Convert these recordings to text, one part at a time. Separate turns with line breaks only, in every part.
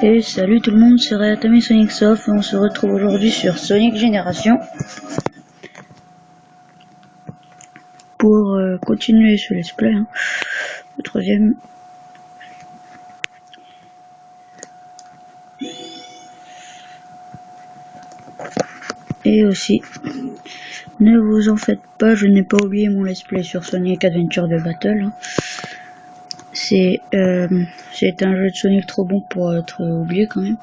Et salut tout le monde, c'est Réatami Sonic Soft et on se retrouve aujourd'hui sur Sonic Génération pour continuer ce let's play, le troisième. Et aussi, ne vous en faites pas, je n'ai pas oublié mon let's play sur Sonic Adventure de Battle. C'est un jeu de Sonic trop bon pour être oublié quand même.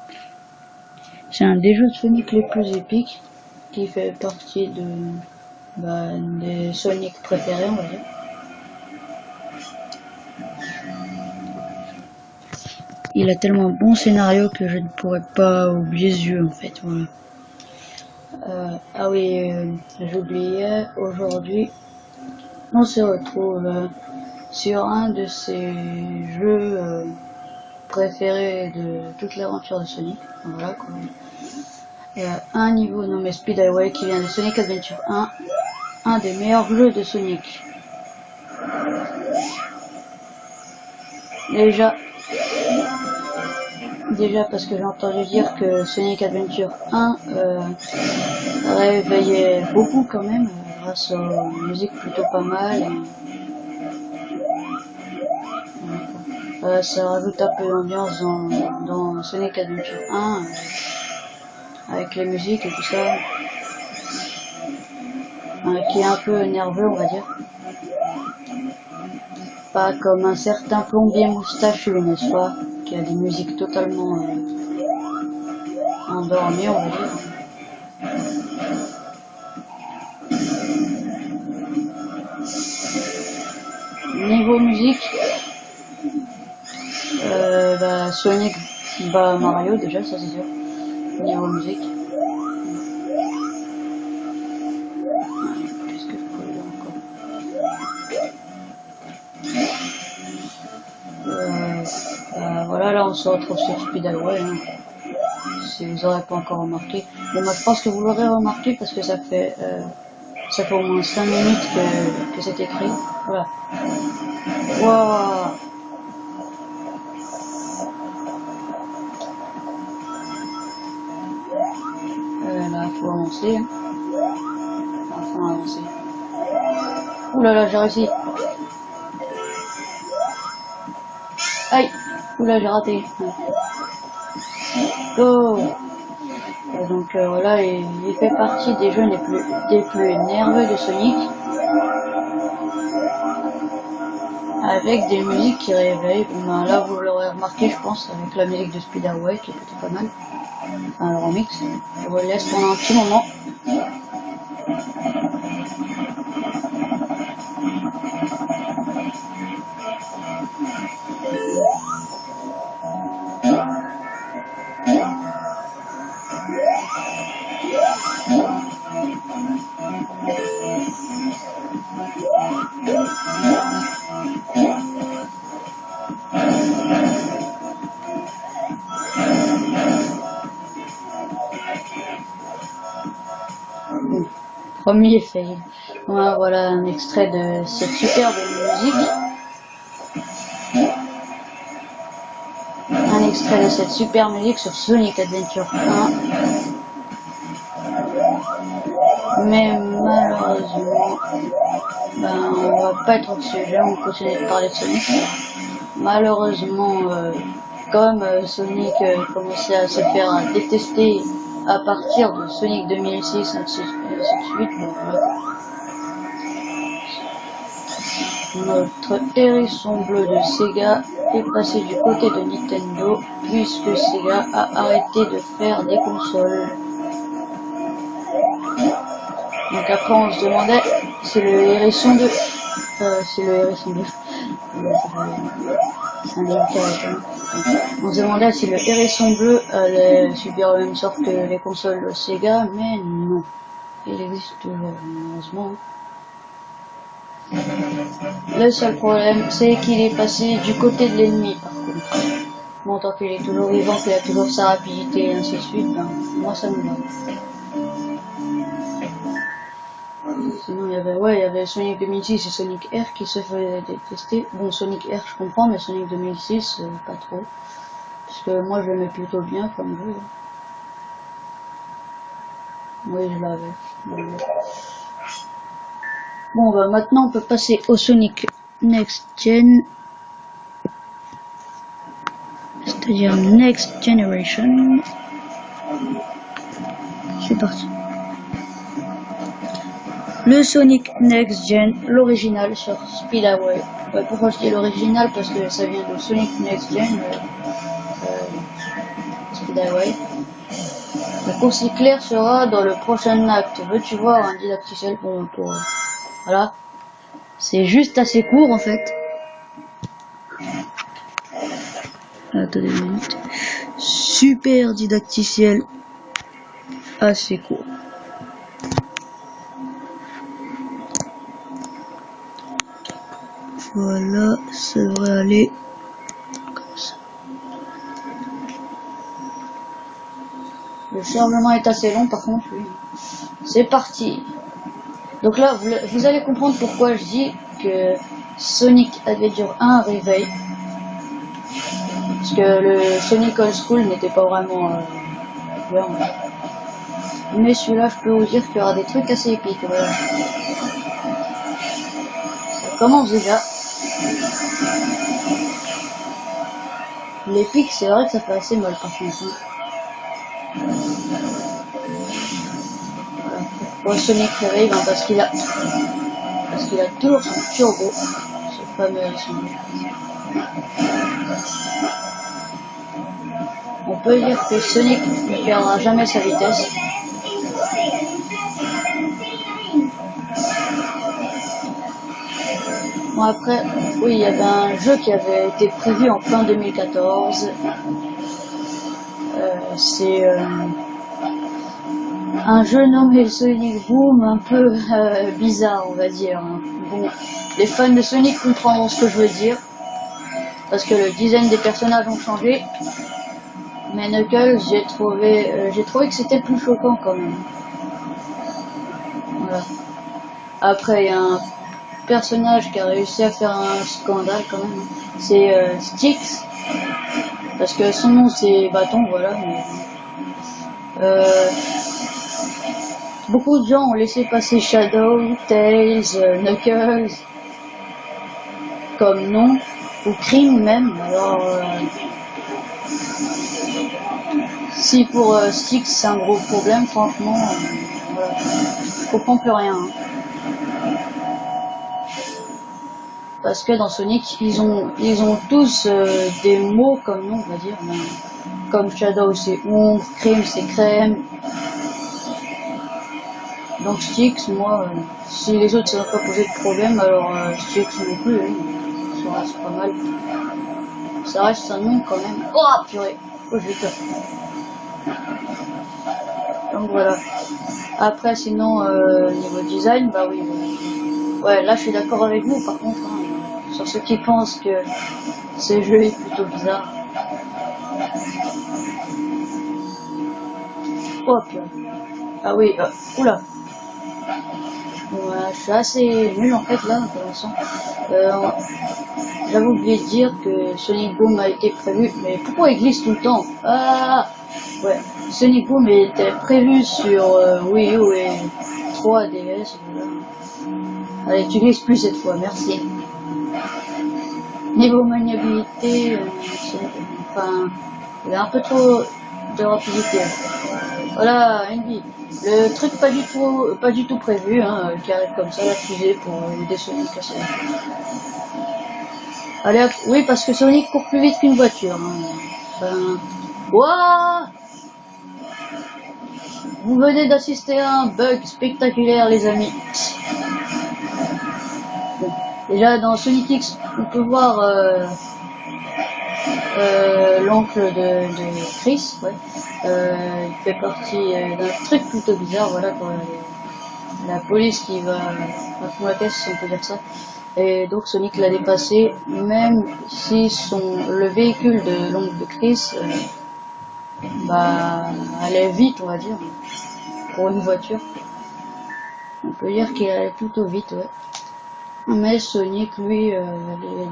C'est un des jeux de Sonic les plus épiques qui fait partie des Sonic préférés, on va dire. Il a tellement un bon scénario que je ne pourrais pas oublier ce jeu en fait, voilà. Ah oui, j'oubliais, aujourd'hui, on se retrouve sur un de ces jeux préférés de toute l'aventure de Sonic. Voilà quoi. Il y a un niveau nommé Speed Highway qui vient de Sonic Adventure 1, un des meilleurs jeux de Sonic. Déjà parce que j'ai entendu dire que Sonic Adventure 1 réveillait beaucoup quand même, grâce aux musiques plutôt pas mal. Ça rajoute un peu d'ambiance dans Sonic Adventure 1, avec les musiques et tout ça, qui est un peu nerveux on va dire. Pas comme un certain plombier moustachu, n'est-ce pas, qui a des musiques totalement endormies on va dire. Niveau musique, Sonic bat Mario déjà, ça c'est sûr. Niveau musique. Qu'est-ce que je peux dire encore voilà, là on se retrouve sur Speed Highway, si vous n'aurez pas encore remarqué. Bon, moi je pense que vous l'aurez remarqué parce que ça fait au moins 5 minutes que c'est écrit. Voilà. Wow. Là, faut avancer. Enfin, avancer. Ouh là là, j'ai réussi. Aïe. Ouh là, j'ai raté. Go. Donc voilà, il fait partie des jeux des plus nerveux de Sonic, avec des musiques qui réveillent. Bon, là vous l'aurez remarqué, je pense, avec la musique de Speed Highway qui est plutôt pas mal. Enfin, le remix. Je vous laisse pendant un petit moment. Premier fail. Voilà un extrait de cette superbe musique. Un extrait de cette super musique sur Sonic Adventure 1. Mais malheureusement, on va pas être au sujet, on continue de parler de Sonic. Malheureusement, comme Sonic commençait à se faire détester à partir de Sonic 2006, ainsi de suite, notre hérisson bleu de Sega est passé du côté de Nintendo, puisque Sega a arrêté de faire des consoles. Donc après on se demandait si le hérisson bleu, on se demandait si le hérisson bleu allait subir la même sort que les consoles de Sega, mais non, il existe toujours malheureusement. Le seul problème, c'est qu'il est passé du côté de l'ennemi, par contre. Bon, tant qu'il est toujours vivant, qu'il a toujours sa rapidité et ainsi de suite, moi ça me va. Sinon, il y avait Sonic 2006 et Sonic R qui se faisaient détester. Bon, Sonic R, je comprends, mais Sonic 2006, pas trop. Parce que moi je l'aimais plutôt bien comme jeu. Oui, je l'avais. Bon, bah maintenant on peut passer au Sonic Next Gen. C'est-à-dire Next Generation. C'est parti. Le Sonic Next Gen, l'original sur Speedway. Pourquoi je dis l'original? Parce que ça vient de Sonic Next Gen, Speedway. La course éclair sera dans le prochain acte. Veux-tu voir un didacticiel pour voilà. C'est juste assez court en fait. Attendez une minute. Super didacticiel. Assez court. Voilà, ça devrait aller comme ça. Le chargement est assez long par contre, oui. C'est parti. Donc là, vous allez comprendre pourquoi je dis que Sonic Adventure 1 réveille. Parce que le Sonic Old School n'était pas vraiment bien. Mais celui-là, je peux vous dire qu'il y aura des trucs assez épiques. Voilà. Ça commence déjà. L'épique, c'est vrai que ça fait assez mal par contre. Voilà. Pourquoi Sonic réveille? Ben parce qu'il a toujours son turbo. Ce fameux Sonic. On peut dire que Sonic ne perdra jamais sa vitesse. Bon après, oui, il y avait un jeu qui avait été prévu en fin 2014. C'est un jeu nommé Sonic Boom, un peu bizarre on va dire. Bon, les fans de Sonic comprendront ce que je veux dire. Parce que le design des personnages ont changé. Mais Knuckles, j'ai trouvé que c'était plus choquant quand même. Voilà. Après, il y a un personnage qui a réussi à faire un scandale quand même. C'est Styx. Parce que son nom c'est Bâton, voilà. Mais, beaucoup de gens ont laissé passer Shadow, Tails, Knuckles comme nom, ou Crime même. Alors, si pour Styx c'est un gros problème, franchement, voilà, je comprends plus rien. Hein. Parce que dans Sonic, ils ont tous des mots comme nom, on va dire. Comme Shadow c'est ombre, Crime c'est crème. Donc Styx, moi, si les autres ça va pas poser de problème, alors Styx non plus, hein. Ça reste pas mal. Ça reste un nom quand même. Oh purée, oh j'ai peur. Donc voilà. Après sinon niveau design, bah oui. Ouais, là je suis d'accord avec vous par contre, hein, sur ceux qui pensent que ce jeu est plutôt bizarre. Oh purée. Ah oui, oula. Ouais, je suis assez nul en fait là pour l'instant. J'avais oublié de dire que Sonic Boom a été prévu, mais pourquoi il glisse tout le temps? Ah ouais, Sonic Boom était prévu sur Wii U et 3DS. Voilà. Allez, tu glisses plus cette fois, merci. Niveau maniabilité, enfin, il y a un peu trop de rapidité. Voilà, une vie. Le truc pas du tout prévu, hein, qui arrive comme ça, la fusée pour aider Sonic à s'élever. Allez hop, oui, parce que Sonic court plus vite qu'une voiture. Hein. Enfin, wouah! Vous venez d'assister à un bug spectaculaire, les amis. Bon. Déjà, dans Sonic X, on peut voir l'oncle de Chris, ouais. Il fait partie d'un truc plutôt bizarre, voilà, pour la police qui va fond la caisse, si on peut dire ça. Et donc Sonic l'a dépassé, même si le véhicule de l'oncle de Chris allait vite, on va dire, pour une voiture. On peut dire qu'il allait plutôt vite, ouais. Mais Sonic, lui,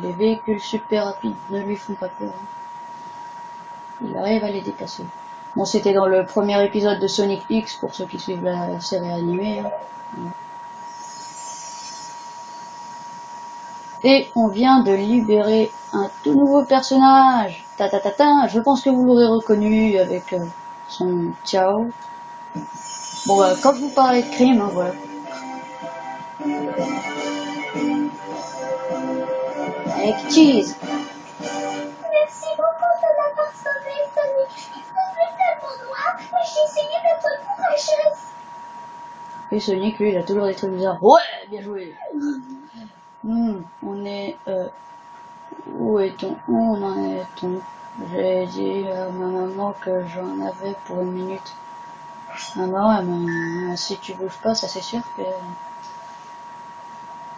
les véhicules super rapides ne lui font pas peur. Hein. il arrive à les dépasser. Bon, c'était dans le premier épisode de Sonic X pour ceux qui suivent la série animée. Hein. Et on vient de libérer un tout nouveau personnage. Je pense que vous l'aurez reconnu avec son Ciao. Bon, quand vous parlez de crime, hein, voilà. Avec Cheese.
Merci beaucoup de m'avoir sauvé, Sonic. C'était tellement noir, mais j'ai essayé d'être courageuse.
Et Sonic, lui, il a toujours des trucs bizarres. Ouais, bien joué. On est... où est-on? Où on en est-on? J'ai dit à ma maman que j'en avais pour 1 minute. Ah non, mais si tu bouges pas, ça c'est sûr que...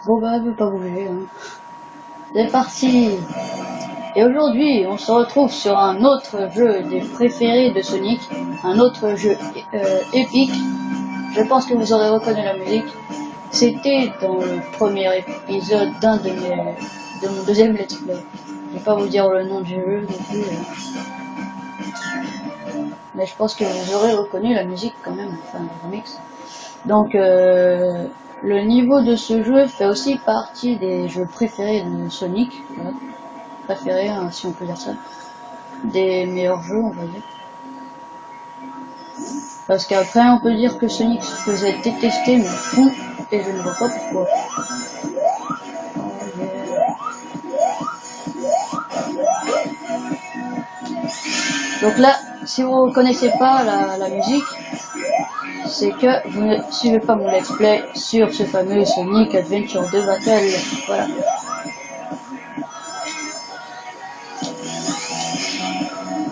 Bon bah, elle veut pas bouger. Hein. C'est parti. Et aujourd'hui, on se retrouve sur un autre jeu des préférés de Sonic. Un autre jeu épique. Je pense que vous aurez reconnu la musique. C'était dans le premier épisode de mon deuxième let's play. Je vais pas vous dire le nom du jeu non plus. Mais je pense que vous aurez reconnu la musique quand même, enfin le remix. Donc le niveau de ce jeu fait aussi partie des jeux préférés de Sonic. Voilà. Préférés, hein, si on peut dire ça. Des meilleurs jeux, on va dire. Parce qu'après, on peut dire que Sonic se faisait détester, mais fond, et je ne vois pas pourquoi. Donc là, si vous ne connaissez pas la musique, c'est que vous ne suivez pas mon let's play sur ce fameux Sonic Adventure 2 Battle. Voilà.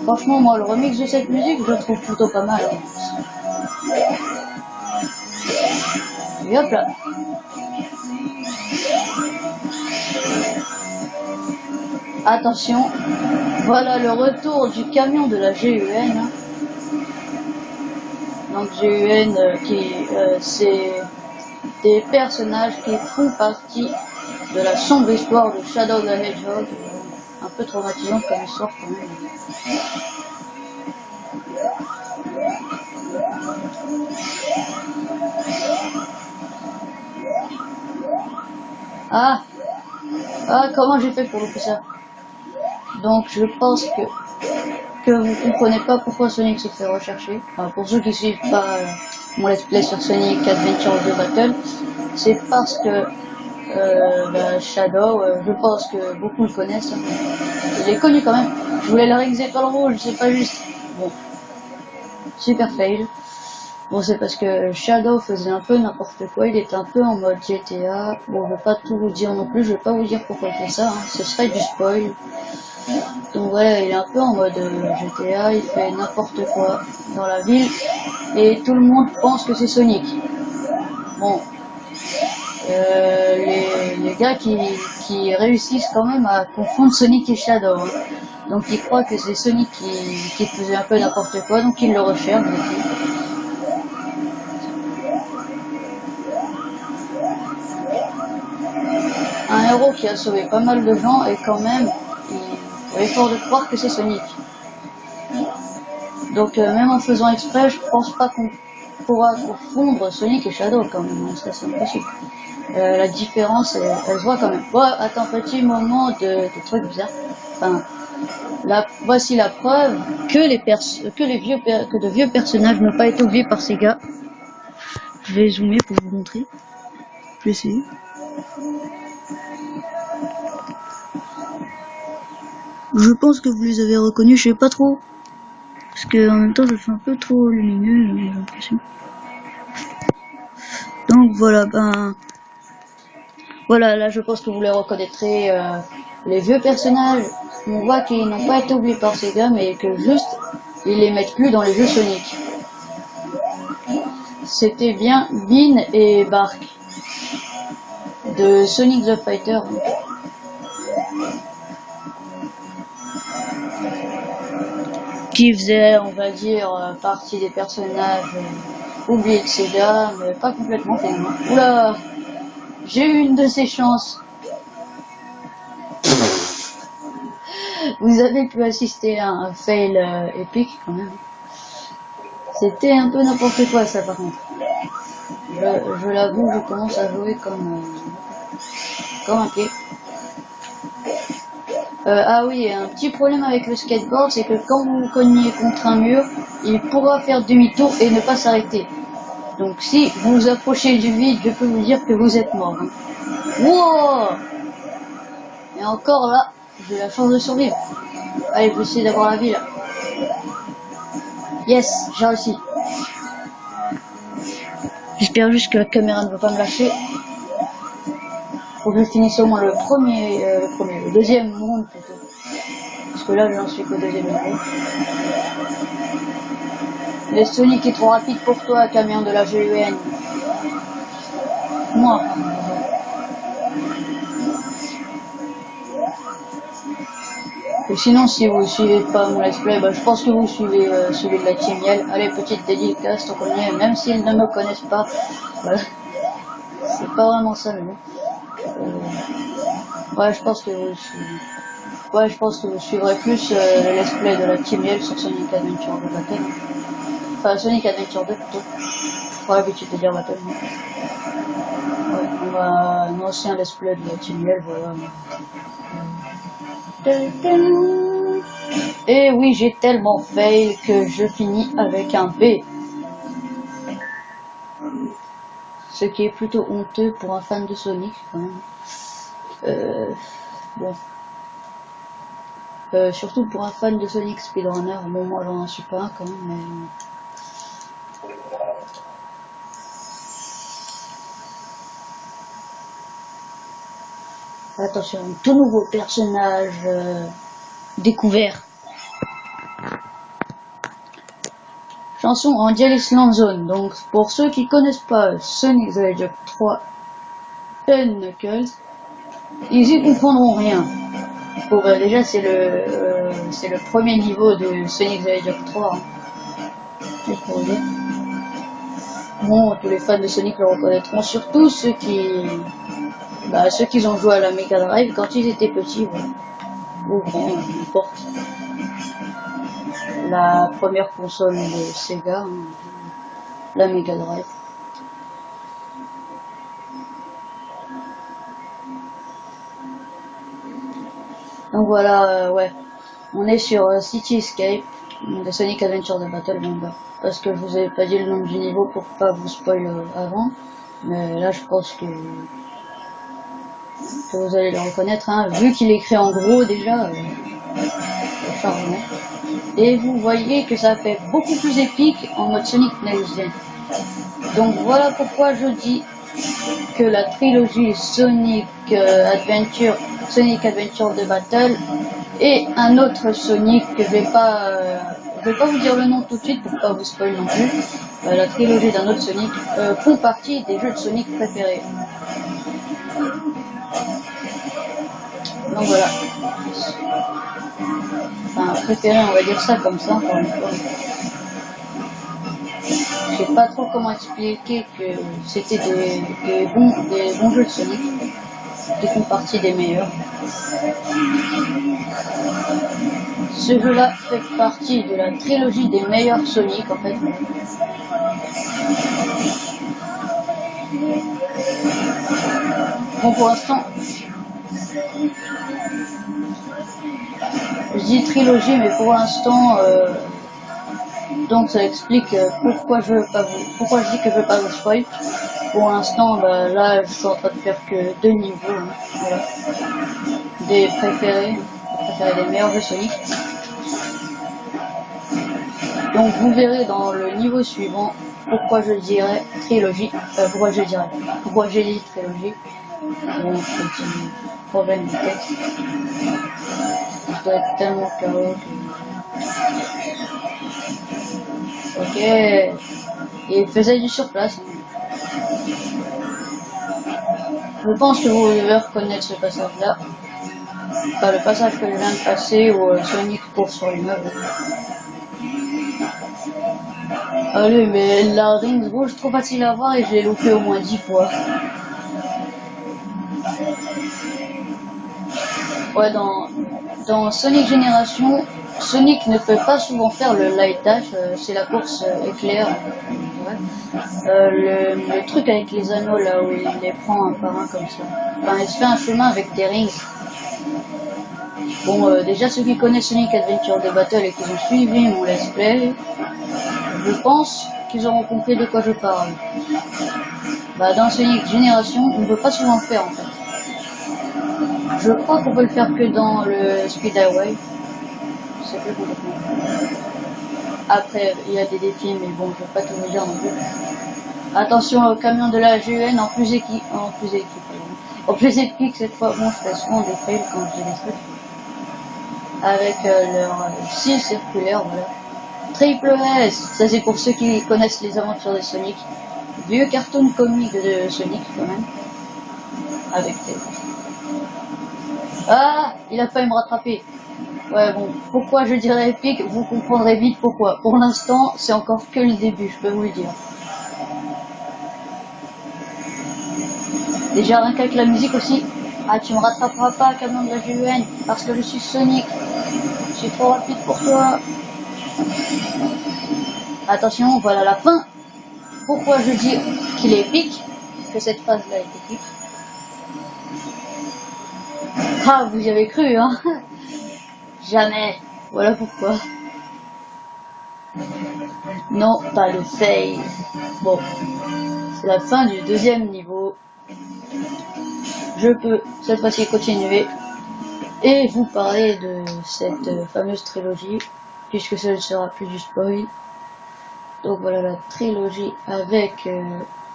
Franchement, moi, le remix de cette musique, je le trouve plutôt pas mal. Et hop là. Attention, voilà le retour du camion de la GUN. Donc GUN, c'est des personnages qui font partie de la sombre histoire de Shadow the Hedgehog. Un peu traumatisante comme histoire quand même. Ah, comment j'ai fait pour louper ça? Donc je pense que vous comprenez pas pourquoi Sonic se fait rechercher. Enfin, pour ceux qui suivent pas mon let's play sur Sonic Adventure 2 Battle, c'est parce que Shadow, je pense que beaucoup le connaissent. Hein. Je l'ai connu quand même. Je voulais le réaliser dans le rouge, c'est pas juste. Bon, super fail. Bon, c'est parce que Shadow faisait un peu n'importe quoi, il était un peu en mode GTA. Bon, je vais pas tout vous dire non plus, je vais pas vous dire pourquoi il fait ça, hein. Ce serait du spoil. Donc voilà, il est un peu en mode GTA, il fait n'importe quoi dans la ville, et tout le monde pense que c'est Sonic. Bon, les gars qui réussissent quand même à confondre Sonic et Shadow. Hein. Donc ils croient que c'est Sonic qui faisait un peu n'importe quoi, donc ils le recherchent. Un héros qui a sauvé pas mal de gens et quand même, il est fort de croire que c'est Sonic. Donc même en faisant exprès, je pense pas qu'on pourra confondre Sonic et Shadow quand même, hein, ça c'est impossible. La différence, elle se voit quand même. Bon, attends, petit moment de truc bizarre. Enfin, voici la preuve que de vieux personnages n'ont pas été oubliés par ces gars. Je vais zoomer pour vous montrer. Je vais essayer. Je pense que vous les avez reconnus, je sais pas trop. Parce que en même temps, je fais un peu trop lumineux, j'ai l'impression. Donc voilà, voilà, là je pense que vous les reconnaîtrez. Les vieux personnages, on voit qu'ils n'ont pas été oubliés par ces gars, mais que juste, ils les mettent plus dans les jeux Sonic. C'était bien Bean et Bark de Sonic the Fighter. Qui faisait, on va dire, partie des personnages oubliés de Sega, mais pas complètement finalement. Oula, j'ai eu une de ces chances. vous avez pu assister à un fail épique quand même. C'était un peu n'importe quoi ça par contre. Je l'avoue, je commence à jouer comme un pied. Ah oui, un petit problème avec le skateboard, c'est que quand vous vous cognez contre un mur, il pourra faire demi-tour et ne pas s'arrêter. Donc si vous vous approchez du vide, je peux vous dire que vous êtes mort. Hein. Wow! Et encore là, j'ai la chance de survivre. Allez, je vais essayer d'avoir la vie là. Yes, j'ai réussi. J'espère juste que la caméra ne va pas me lâcher. Faut que je finisse au moins le deuxième monde plutôt. Parce que là, j'en suis qu'au deuxième niveau. Le Sonic est trop rapide pour toi, camion de la GUN. Moi. Et sinon, si vous suivez pas mon let's play, bah, je pense que vous suivez celui de la Team Yell. Allez, petite dédicace, tant qu'on y est, même s'ils ne me connaissent pas. Voilà. C'est pas vraiment ça, mais bon. Ouais, je pense que vous suivrez plus le let's play de la Team Yell sur Sonic Adventure de Battle. Enfin, Sonic Adventure 2 plutôt. J'ai pas l'habitude de dire Battle. Ouais, on va un ancien let's play de la Team Yell, voilà. Et oui, j'ai tellement fail que je finis avec un B. Ce qui est plutôt honteux pour un fan de Sonic quand même. Bon. Surtout pour un fan de Sonic Speedrunner. Bon, moi j'en suis pas un quand même, mais... Attention, un tout nouveau personnage découvert. Chanson en Dialis Land Zone. Donc pour ceux qui connaissent pas Sonic the Hedgehog 3 Knuckles, ils y comprendront rien. Pour déjà c'est le premier niveau de Sonic the Hedgehog 3. Hein. Juste pour vous dire. Bon, tous les fans de Sonic le reconnaîtront, surtout ceux qui ont joué à la Mega Drive quand ils étaient petits, voilà. Ou grands, n'importe. La première console de Sega, hein, la Mega Drive. Donc voilà, ouais. On est sur City Escape de Sonic Adventure de Battle, bon, bah, parce que je vous avais pas dit le nom du niveau pour pas vous spoil avant. Mais là je pense que vous allez le reconnaître, hein, vu qu'il est écrit en gros déjà, charmant. Et vous voyez que ça fait beaucoup plus épique en mode Sonic Next Gen. Donc voilà pourquoi je dis que la trilogie Sonic Adventure de Battle et un autre Sonic que je vais pas vous dire le nom tout de suite pour pas vous spoiler non plus. La trilogie d'un autre Sonic font partie des jeux de Sonic préférés. Donc voilà. Enfin, préféré, on va dire ça comme ça, encore une fois. Je sais pas trop comment expliquer que c'était des bons jeux de Sonic, qui font partie des meilleurs. Ce jeu-là fait partie de la trilogie des meilleurs Sonic, en fait. Bon, pour l'instant, je dis trilogie, mais pour l'instant, donc ça explique pourquoi je dis que je veux pas vous spoil. Pour l'instant, bah, là, je suis en train de faire que 2 niveaux, hein, voilà, des préférés des meilleurs de Sonic. Donc vous verrez dans le niveau suivant pourquoi je dirais trilogie, pourquoi j'ai dit trilogie. Bon, petit problème de texte. Je dois être tellement KO que... Ok. Et il faisait du surplace. Je pense que vous devez reconnaître ce passage-là. Enfin, le passage que je viens de passer où Sonic court sur l'immeuble. Allez, mais la Rings Rouge, trop facile à voir et je l'ai loupé au moins 10 fois. Ouais, dans dans Sonic Génération, Sonic ne peut pas souvent faire le light dash, c'est la course éclair. Le truc avec les anneaux là où il les prend un par un comme ça. Enfin, il se fait un chemin avec des rings. Bon, déjà ceux qui connaissent Sonic Adventure de Battle et qui ont suivi mon let's play, je pense qu'ils auront compris de quoi je parle. Bah, dans Sonic Génération, on ne peut pas souvent le faire en fait. Je crois qu'on peut le faire que dans le Speed Highway. Je sais plus complètement. Après, il y a des défis, mais bon, je vais pas tout vous dire non plus. Attention au camion de la GEN en plus épique cette fois. Bon, je fais souvent des fails quand je dis des trucs. Avec leur style circulaire, voilà. Triple S, ça c'est pour ceux qui connaissent les aventures de Sonic. Vieux cartoon comique de Sonic quand même. Avec des... Ah, il a failli me rattraper. Ouais bon, pourquoi je dirais épique, vous comprendrez vite pourquoi. Pour l'instant, c'est encore que le début, je peux vous le dire. Déjà rien qu'avec la musique aussi. Ah, tu me rattraperas pas, camion de la GUN, parce que je suis Sonic. Je suis trop rapide pour toi. Attention, voilà la fin. Pourquoi je dis qu'il est épique, que cette phase-là est épique. Ah, vous y avez cru, hein? Jamais. Voilà pourquoi. Non, pas le save. Bon, c'est la fin du deuxième niveau. Je peux cette fois-ci continuer et vous parler de cette fameuse trilogie, puisque ce ne sera plus du spoil. Donc voilà la trilogie avec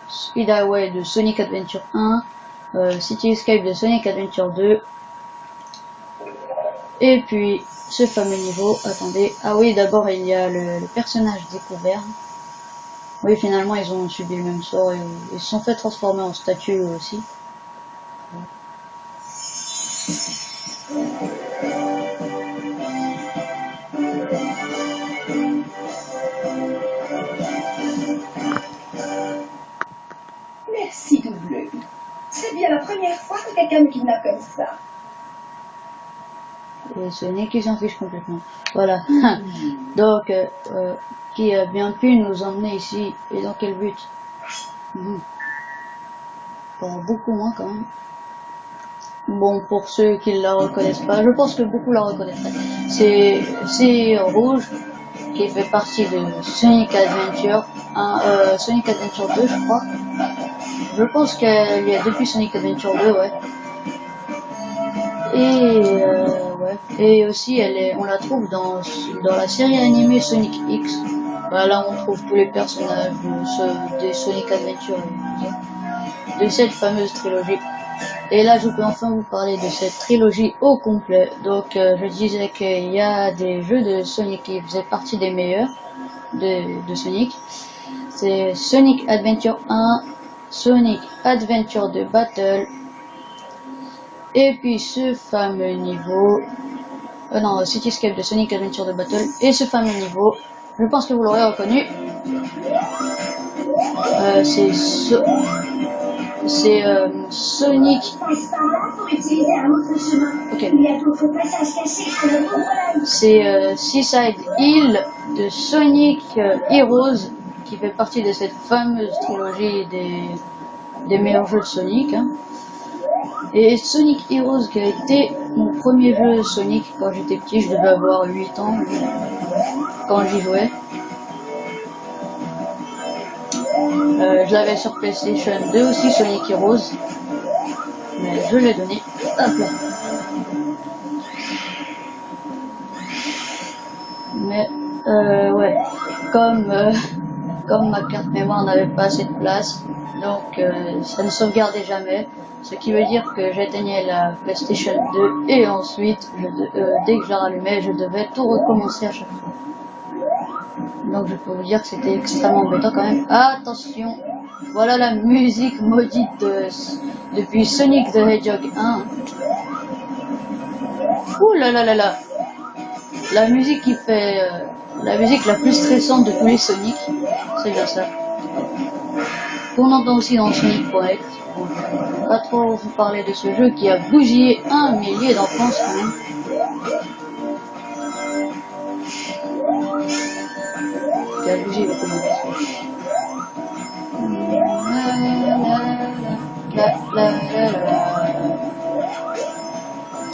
Speed Highway de Sonic Adventure 1, City Escape de Sonic Adventure 2, et puis ce fameux niveau, attendez, ah oui d'abord il y a le personnage découvert. Oui finalement ils ont subi le même sort et ils se sont fait transformer en statue aussi.
Merci Double. C'est bien la première fois que quelqu'un me kidnappe comme ça.
Et Sonic qui s'en fiche complètement. Voilà. Donc, qui a bien pu nous emmener ici et dans quel but? Bon, beaucoup moins quand même. Bon, pour ceux qui la reconnaissent pas, je pense que beaucoup la reconnaîtraient. C'est Rouge qui fait partie de Sonic Adventure, Sonic Adventure 2 je crois. Je pense qu'elle y a depuis Sonic Adventure 2, ouais. Et ouais. Et aussi on la trouve dans la série animée Sonic X. Bah, là on trouve tous les personnages des Sonic Adventure de cette fameuse trilogie. Et là je peux enfin vous parler de cette trilogie au complet. Donc je disais qu'il y a des jeux de Sonic qui faisaient partie des meilleurs de Sonic. C'est Sonic Adventure 1, Sonic Adventure 2 Battle, et puis ce fameux niveau, non, City Escape de Sonic Adventure de Battle, et ce fameux niveau, je pense que vous l'aurez reconnu, c'est Sonic. Ok. C'est Seaside Hill de Sonic Heroes, qui fait partie de cette fameuse trilogie des meilleurs jeux de Sonic. Hein. Et Sonic Heroes qui a été mon premier jeu Sonic quand j'étais petit, je devais avoir 8 ans quand j'y jouais. Je l'avais sur PlayStation 2 aussi, Sonic Heroes, mais je l'ai donné. Hop là. Mais ouais, comme ma carte mémoire n'avait pas assez de place, donc ça ne sauvegardait jamais, ce qui veut dire que j'éteignais la PlayStation 2 et ensuite, dès que je la rallumais, je devais tout recommencer à chaque fois. Donc je peux vous dire que c'était extrêmement embêtant quand même. Attention, voilà la musique maudite depuis Sonic the Hedgehog 1. Ouh là là là là. La musique qui fait la musique la plus stressante de tous les Sonic, c'est bien ça. qu'on entend aussi dans Sonic.exe. Bon, je ne vais pas trop vous parler de ce jeu qui a bousillé 1 millier d'enfance quand même. Qui a bougé beaucoup d'enfance.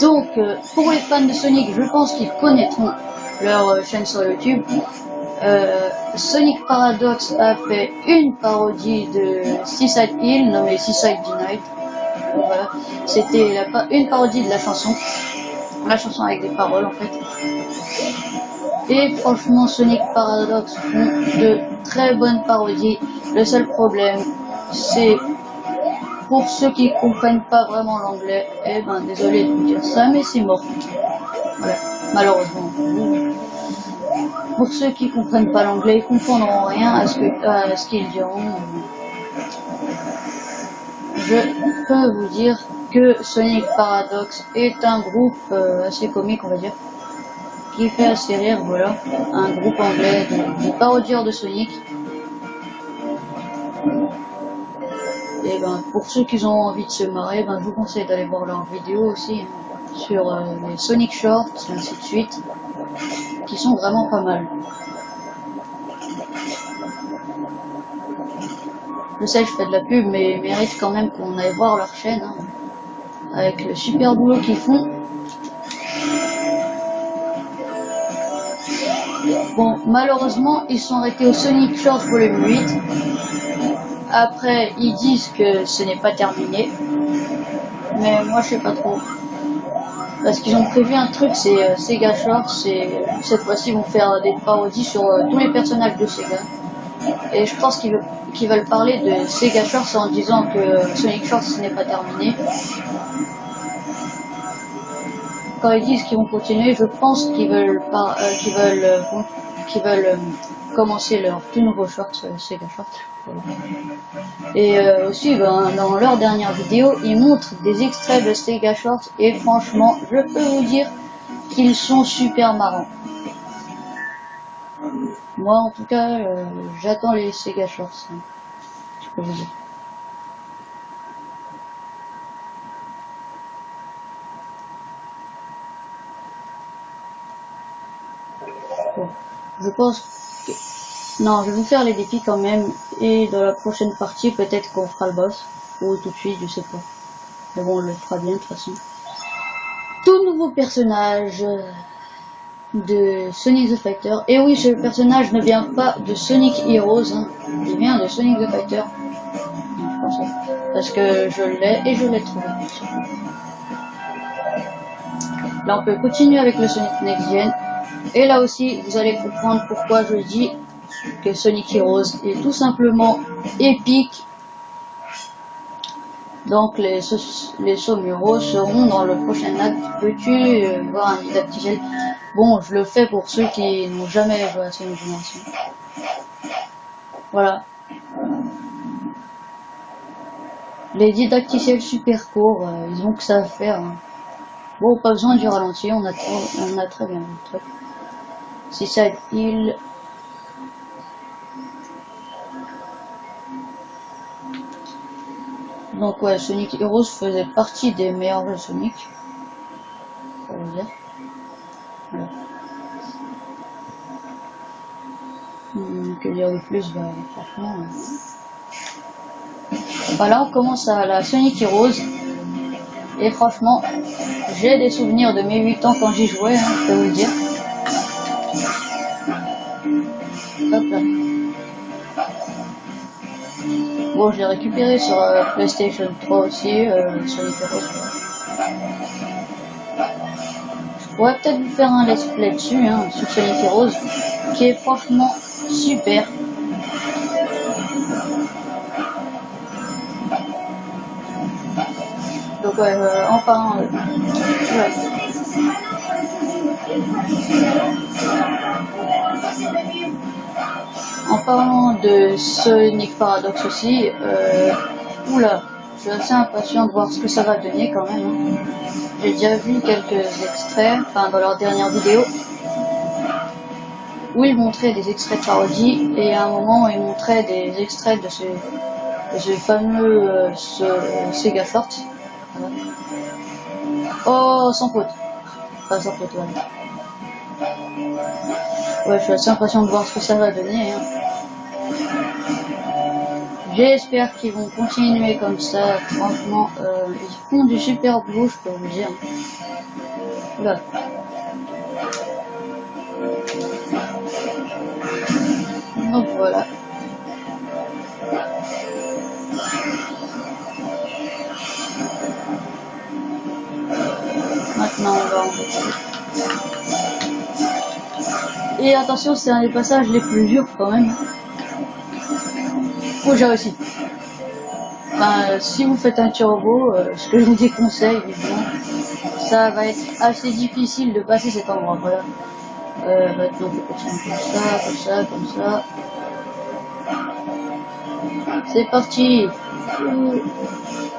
Donc, pour les fans de Sonic, je pense qu'ils connaîtront leur chaîne sur YouTube. Sonic Paradox a fait une parodie de Seaside Hill nommée Seaside Denied. Donc, voilà, c'était une parodie de la chanson avec des paroles en fait. Et franchement, Sonic Paradox font de très bonnes parodies. Le seul problème, c'est pour ceux qui comprennent pas vraiment l'anglais, eh ben désolé de vous dire ça, mais c'est mort. Voilà, malheureusement. Pour ceux qui comprennent pas l'anglais, ils comprendront rien à ce qu'ils diront. Je peux vous dire que Sonic Paradox est un groupe assez comique, on va dire, qui fait assez rire, voilà, un groupe anglais de parodieurs de Sonic. Et ben pour ceux qui ont envie de se marrer, ben je vous conseille d'aller voir leurs vidéos aussi hein, sur les Sonic Shorts et ainsi de suite, qui sont vraiment pas mal. Je sais, je fais de la pub, mais ils méritent quand même qu'on aille voir leur chaîne, hein, avec le super boulot qu'ils font. Bon, malheureusement, ils sont arrêtés au Sonic Shorts Volume 8. Après, ils disent que ce n'est pas terminé. Mais moi, je sais pas trop. Parce qu'ils ont prévu un truc, c'est Sega Shorts, et cette fois-ci, ils vont faire des parodies sur tous les personnages de Sega. Et je pense qu'ils veulent parler de Sega Shorts en disant que Sonic Shorts ce n'est pas terminé. Quand ils disent qu'ils vont continuer, je pense qu'ils veulent commencer leur tout nouveau short Sega Shorts. Et aussi, ben, dans leur dernière vidéo, ils montrent des extraits de Sega Shorts et franchement, je peux vous dire qu'ils sont super marrants. Moi, en tout cas, j'attends les Sega Shorts. Hein, je peux vous dire. Bon, je pense que... Non, je vais vous faire les défis quand même. Et dans la prochaine partie, peut-être qu'on fera le boss. Ou tout de suite, je sais pas. Mais bon, on le fera bien de toute façon. Tout nouveau personnage de Sonic the Fighter. Et oui, ce personnage ne vient pas de Sonic Heroes, hein. Il vient de Sonic the Fighter. Je pense, parce que je l'ai et je l'ai trouvé. Là, on peut continuer avec le Sonic Next Gen. Et là aussi, vous allez comprendre pourquoi je dis que Sonic Heroes est tout simplement épique. Donc les Somuros seront dans le prochain acte. Peux-tu voir un didacticiel? Bon, je le fais pour ceux qui n'ont jamais joué à Sonic Génération. Voilà. Les didacticiels super courts, ils ont que ça à faire. Hein. Bon, pas besoin du ralenti, on a très bien le truc. Seaside Hill. Donc ouais, Sonic Heroes faisait partie des meilleurs jeux Sonic. Ça veut dire. Voilà. Que dire de plus, bah franchement. Voilà, on commence à la Sonic Heroes. Et franchement, j'ai des souvenirs de mes 8 ans quand j'y jouais, hein, je peux vous le dire. Hop là. Bon, je l'ai récupéré sur PlayStation 3 aussi, Sonic Heroes. Je pourrais peut-être vous faire un let's play dessus, hein, sur Sonic Heroes, qui est franchement super. Donc ouais, en parlant... ouais. En parlant de Sonic Paradox aussi, oula, je suis assez impatient de voir ce que ça va donner quand même. Hein. J'ai déjà vu quelques extraits, enfin dans leur dernière vidéo, où ils montraient des extraits de parodie, et à un moment ils montraient des extraits ce fameux Sega Force. Voilà. Oh, sans faute. Enfin, sans faute, voilà. Ouais, je suis assez impatient de voir ce que ça va donner. Hein. J'espère qu'ils vont continuer comme ça. Franchement, ils font du super boulot, je peux vous dire. Là. Donc voilà. Maintenant, on va en passer. Et attention, c'est un des passages les plus durs quand même. Oh, j'ai réussi. Enfin, si vous faites un turbo, ce que je vous déconseille, évidemment, ça va être assez difficile de passer cet endroit. Voilà. Maintenant, on peut continuer comme ça, comme ça. C'est parti.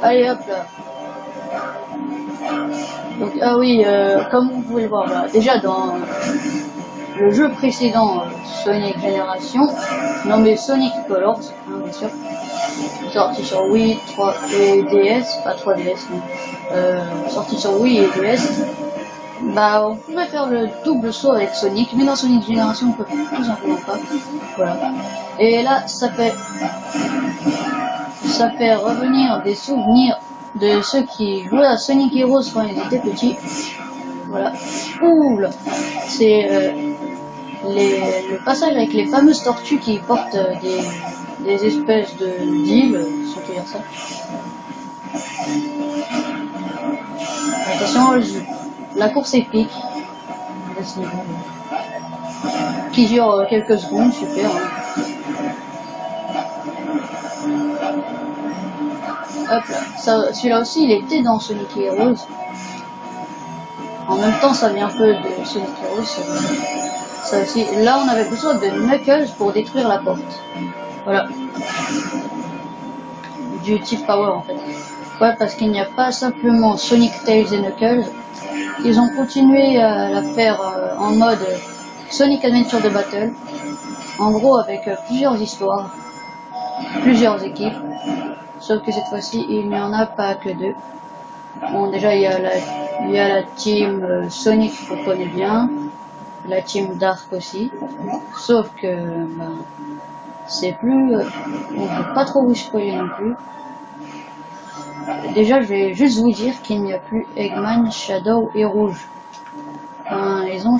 Allez, hop là. Donc, ah oui, comme vous pouvez le voir, voilà. Déjà dans le jeu précédent, Sonic Generation, nommé Sonic Colors, hein, bien sûr, sorti sur Wii 3 et DS, pas 3DS, mais sorti sur Wii et DS, bah on pouvait faire le double saut avec Sonic, mais dans Sonic Generation on peut tout simplement pas. Voilà. Et là ça fait revenir des souvenirs de ceux qui jouaient à Sonic Heroes quand ils étaient petits. Voilà. Ouh là, c'est le passage avec les fameuses tortues qui portent des espèces d'îles, si on peut dire ça. Attention, la course épique de ce niveau, qui dure quelques secondes, super. Hein. Hop là, celui-là aussi, il était dans Sonic Heroes. En même temps, ça vient un peu de Sonic Heroes. Ça aussi. Là, on avait besoin de Knuckles pour détruire la porte. Voilà. Du type Power en fait. Ouais, parce qu'il n'y a pas simplement Sonic, Tails et Knuckles. Ils ont continué à la faire en mode Sonic Adventure de Battle. En gros, avec plusieurs histoires, plusieurs équipes. Sauf que cette fois-ci, il n'y en a pas que deux. Bon, déjà, il y a la team Sonic qu'on connaît bien. La team Dark aussi. Sauf que, bah, c'est plus... on ne peut pas trop vous spoiler non plus. Déjà, je vais juste vous dire qu'il n'y a plus Eggman, Shadow et Rouge. Enfin, ils ont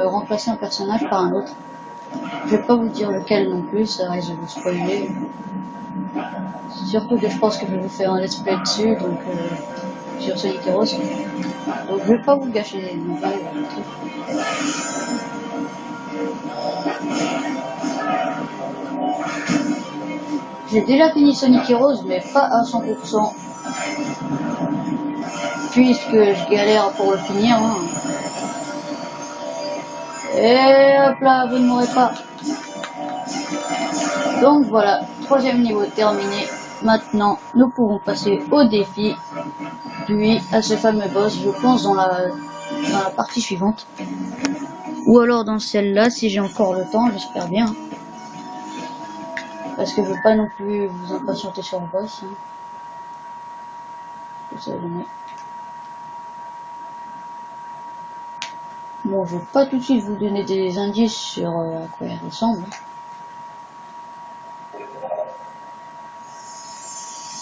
remplacé un personnage par un autre. Je vais pas vous dire lequel non plus, ça risque de vous spoiler. Surtout que je pense que je vais vous faire un let's play dessus, donc sur Sonic Heroes. Donc je vais pas vous gâcher les nouvelles. J'ai déjà fini Sonic Heroes, mais pas à 100%. Puisque je galère pour le finir. Hein. Et hop là, vous ne m'aurez pas. Donc voilà, troisième niveau terminé. Maintenant, nous pouvons passer au défi, puis à ce fameux boss, je pense dans la partie suivante. Ou alors dans celle-là, si j'ai encore le temps, j'espère bien. Parce que je veux pas non plus vous impatienter sur le boss. Hein. Ça va donner. Bon, je vais pas tout de suite vous donner des indices sur à quoi il ressemble.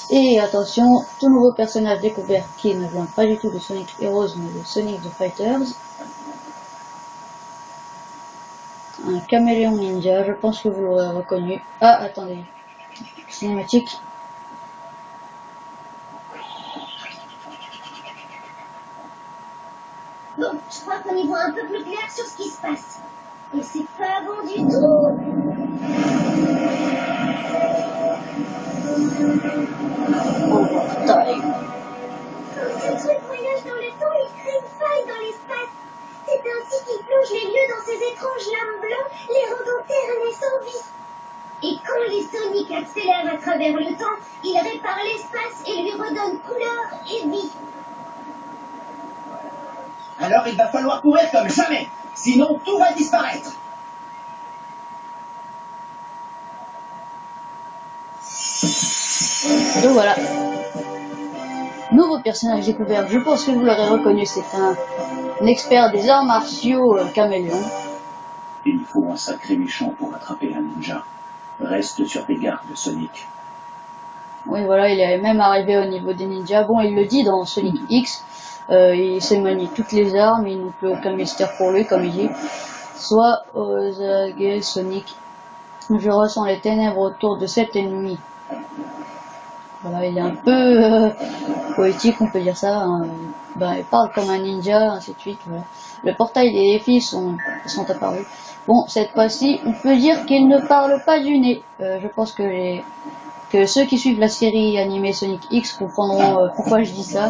Et attention, tout nouveau personnage découvert qui ne vient pas du tout de Sonic Heroes mais de Sonic the Fighters. Un caméléon ninja, je pense que vous l'aurez reconnu. Ah, attendez. Cinématique.
Bon, je crois qu'on y voit un peu plus clair sur ce qui se passe. Et c'est pas bon du tout.
Oh, bataille.
Quand ce truc voyage dans le temps, il crée une faille dans l'espace. C'est ainsi qu'il plonge les lieux dans ces étranges lames blancs, les rendant ternes et sans vie. Et quand les Sonic accélèrent à travers le temps, ils réparent l'espace et lui redonnent couleur et vie.
Alors il va falloir courir comme jamais, sinon tout va disparaître.
Donc voilà. Nouveau personnage découvert, je pense que vous l'aurez reconnu, c'est un expert des arts martiaux caméléon.
Il faut un sacré méchant pour attraper un ninja. Reste sur tes gardes, Sonic.
Oui, voilà, il est même arrivé au niveau des ninjas. Bon, il le dit dans Sonic X, il sait manier toutes les armes, il n'a plus aucun mystère pour lui, comme il dit. Soit Ozage Sonic, je ressens les ténèbres autour de cet ennemi. Voilà, il est un peu poétique, on peut dire ça. Hein. Ben, il parle comme un ninja, ainsi de suite. Voilà. Le portail des défis sont apparus. Bon, cette fois-ci, on peut dire qu'il ne parle pas du nez. Je pense que ceux qui suivent la série animée Sonic X comprendront pourquoi je dis ça.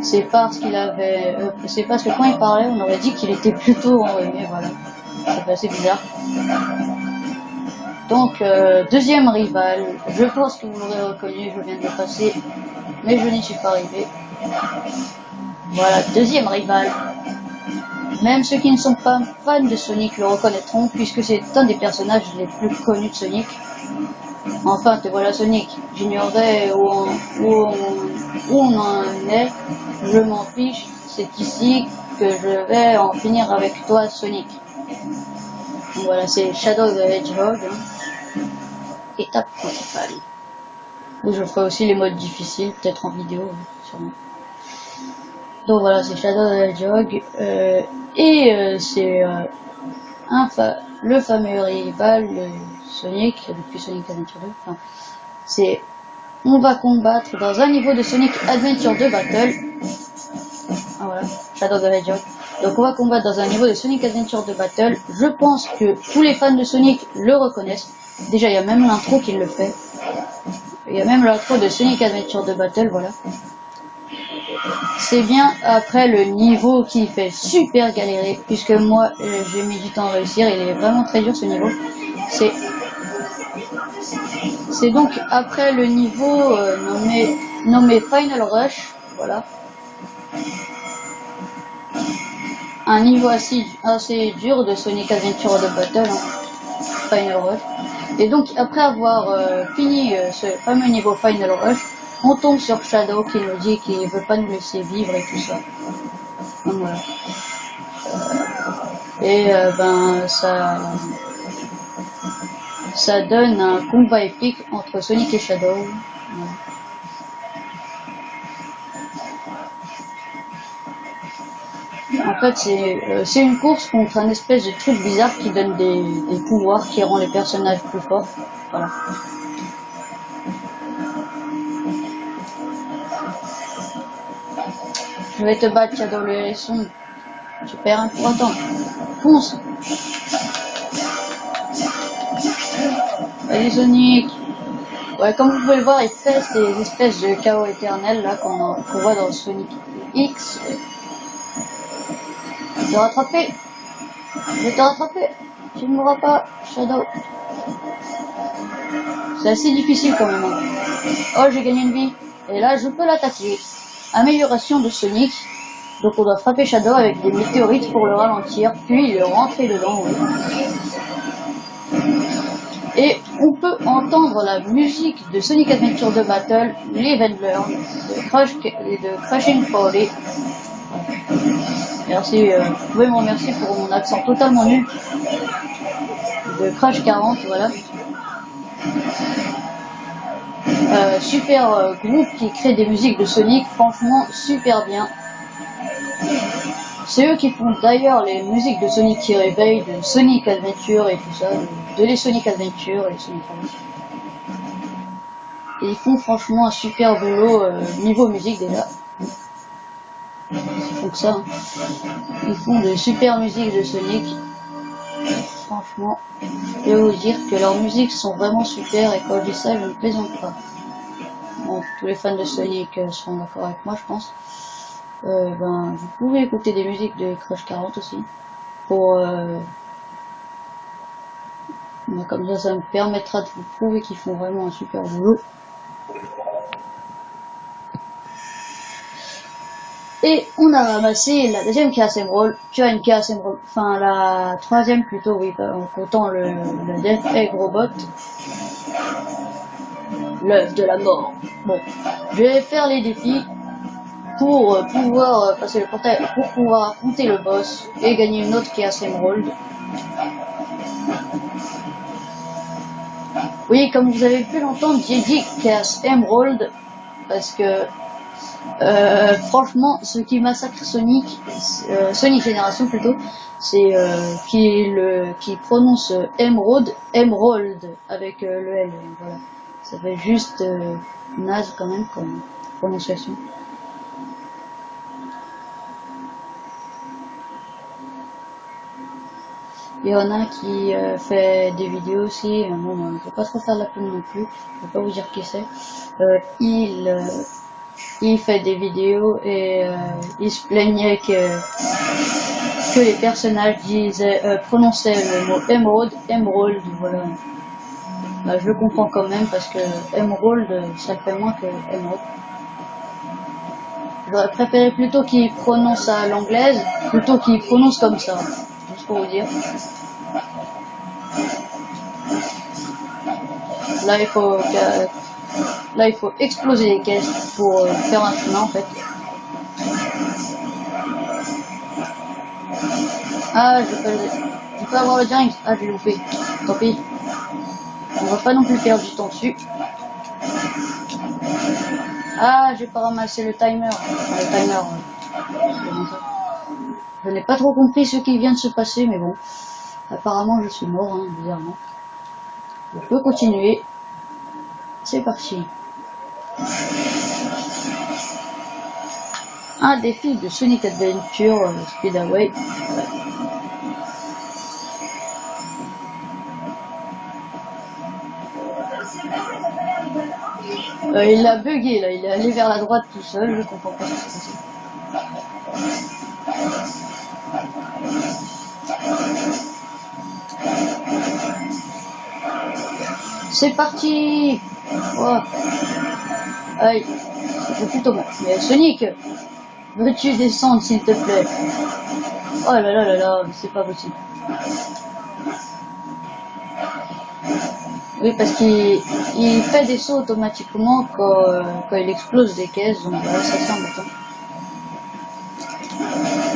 C'est parce qu'il avait, c'est parce que quand il parlait, on aurait dit qu'il était plutôt enrhumé. Voilà, c'est assez bizarre. Donc, deuxième rival, je pense que vous l'aurez reconnu, je viens de le passer, mais je n'y suis pas arrivé. Voilà, deuxième rival. Même ceux qui ne sont pas fans de Sonic le reconnaîtront, puisque c'est un des personnages les plus connus de Sonic. Enfin, te voilà Sonic, j'ignorais où on en est, je m'en fiche, c'est ici que je vais en finir avec toi Sonic. Donc voilà, c'est Shadow the Hedgehog. Étape principale. Où je ferai aussi les modes difficiles, peut-être en vidéo, sûrement. Donc voilà, c'est Shadow the Hedgehog. C'est le fameux rival de Sonic, depuis Sonic Adventure 2. Enfin, c'est... On va combattre dans un niveau de Sonic Adventure 2 Battle. Ah voilà, Shadow the Hedgehog. Donc on va combattre dans un niveau de Sonic Adventure 2 Battle. Je pense que tous les fans de Sonic le reconnaissent. Déjà, il y a même l'intro qui le fait. Il y a même l'intro de Sonic Adventure 2 Battle, voilà. C'est bien après le niveau qui fait super galérer, puisque moi, j'ai mis du temps à réussir, il est vraiment très dur ce niveau. C'est donc après le niveau nommé Final Rush, voilà. Un niveau assez dur de Sonic Adventure 2 Battle, hein. Final Rush. Et donc après avoir fini ce fameux niveau Final Rush, on tombe sur Shadow qui nous dit qu'il ne veut pas nous laisser vivre et tout ça. Donc voilà. Ça donne un combat épique entre Sonic et Shadow. Voilà. En fait, c'est une course contre un espèce de truc bizarre qui donne des pouvoirs qui rend les personnages plus forts. Voilà. Je vais te battre, Shadow le hérisson. Super important. Fonce. Allez Sonic. Ouais, comme vous pouvez le voir, il fait ces espèces de chaos éternel là qu'on voit dans Sonic X. Je vais te rattraper. Je vais te rattraper. Tu ne mourras pas, Shadow. C'est assez difficile quand même. Oh, j'ai gagné une vie. Et là, je peux l'attaquer. Amélioration de Sonic. Donc on doit frapper Shadow avec des météorites pour le ralentir, puis le rentrer dedans. Oui. Et on peut entendre la musique de Sonic Adventure 2 Battle, les Vendlers, de Crashing Folly. Merci, vous pouvez me remercier pour mon accent totalement nul. De Crash 40, voilà. Super groupe qui crée des musiques de Sonic, franchement super bien. C'est eux qui font d'ailleurs les musiques de Sonic qui réveille, de Sonic Adventure et tout ça, de les Sonic Adventure et les Sonic Adventure. Et ils font franchement un super boulot niveau musique déjà. Ils font que ça. Hein. Ils font de super musiques de Sonic. Franchement, je vais vous dire que leurs musiques sont vraiment super et quand je dis ça, je ne plaisante pas. Bon, tous les fans de Sonic seront d'accord avec moi, je pense. Vous pouvez écouter des musiques de Crash 40 aussi. Pour comme ça me permettra de vous prouver qu'ils font vraiment un super boulot. Et on a ramassé la deuxième Chaos Emerald. Tu as une Chaos Emerald, enfin la troisième plutôt, oui, en comptant le Death Egg Robot. L'œuf de la mort. Bon, je vais faire les défis pour pouvoir passer le portail, pour pouvoir affronter le boss et gagner une autre Chaos Emerald. Oui, comme vous avez pu l'entendre, j'ai dit Chaos Emerald parce que franchement, ce qui massacre Sonic, Sonic Génération plutôt, c'est qui prononce Emerald avec le L. Voilà, ça fait juste naze quand même comme prononciation. Il y en a qui fait des vidéos aussi, bon, je ne vais pas trop faire de la pub non plus, je ne vais pas vous dire qui c'est. Il fait des vidéos et il se plaignait que les personnages prononçaient le mot Emerald, voilà. Bah, je le comprends quand même parce que Emerald, ça le fait moins que Emerald. J'aurais préféré plutôt qu'il prononce à l'anglaise, plutôt qu'il prononce comme ça, juste pour vous dire. Là il faut exploser les caisses pour faire un chemin en fait. Ah, je peux avoir le direct. Ah, j'ai loupé. Tant pis. On va pas non plus perdre du temps dessus. Ah, j'ai pas ramassé le timer. Je n'ai pas trop compris ce qui vient de se passer, mais bon. Apparemment, je suis mort, hein, bizarrement. Je peux continuer. C'est parti. Un défi de Sonic Adventure Speedway. Il a bugué là, il est allé vers la droite tout seul, je comprends pas ce qui s'est passé. C'est parti. Oh. Aïe, je suis plutôt bon. Mais Sonic, veux-tu descendre s'il te plaît? Oh là là là là, c'est pas possible. Oui, parce qu'il fait des sauts automatiquement quand il explose des caisses, donc voilà, ça c'est embêtant.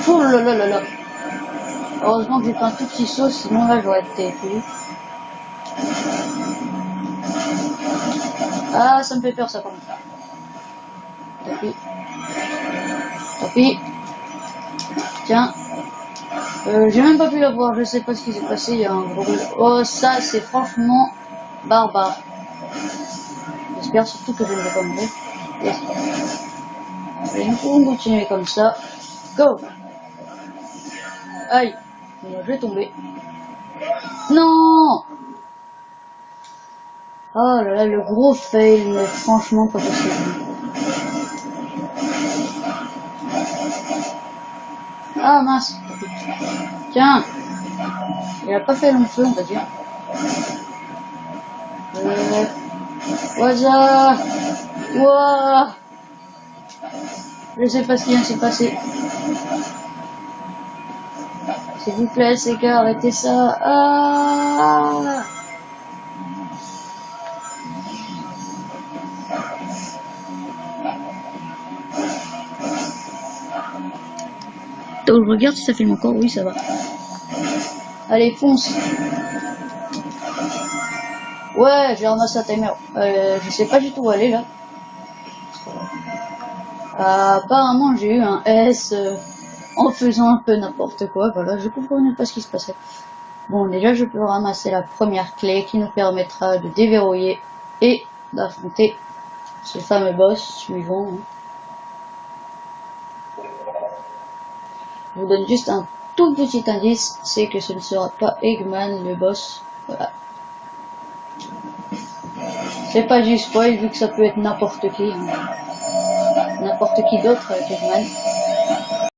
Oh là là là là. Heureusement que j'ai fait un tout petit saut, sinon là j'aurais été pris. Ah, ça me fait peur ça par contre. Tant pis. Tant pis. Tiens. J'ai même pas pu la voir, je sais pas ce qui s'est passé, il y a un gros... Oh, ça c'est franchement barbare. J'espère surtout que je ne vais pas mourir. Yes. Allez, nous pouvons continuer comme ça. Go. Aïe. Je vais tomber. Non. Oh là là, le gros fail, mais franchement pas possible. Ah mince. Tiens. Il a pas fait long feu, on va dire. Waza. Ouah. Je sais pas ce qui vient de se passer. S'il vous plaît, ces gars, arrêtez ça. Ah. Donc, je regarde si ça filme encore. Oui, ça va. Allez, fonce. Ouais, j'ai ramassé un timer. Je sais pas du tout où aller là. Apparemment, j'ai eu un S en faisant un peu n'importe quoi. Voilà, je comprenais pas ce qui se passait. Bon, déjà, je peux ramasser la première clé qui nous permettra de déverrouiller et d'affronter ce fameux boss suivant. Je vous donne juste un tout petit indice, c'est que ce ne sera pas Eggman le boss. Voilà. C'est pas du spoil vu que ça peut être n'importe qui. Hein. N'importe qui d'autre avec Eggman.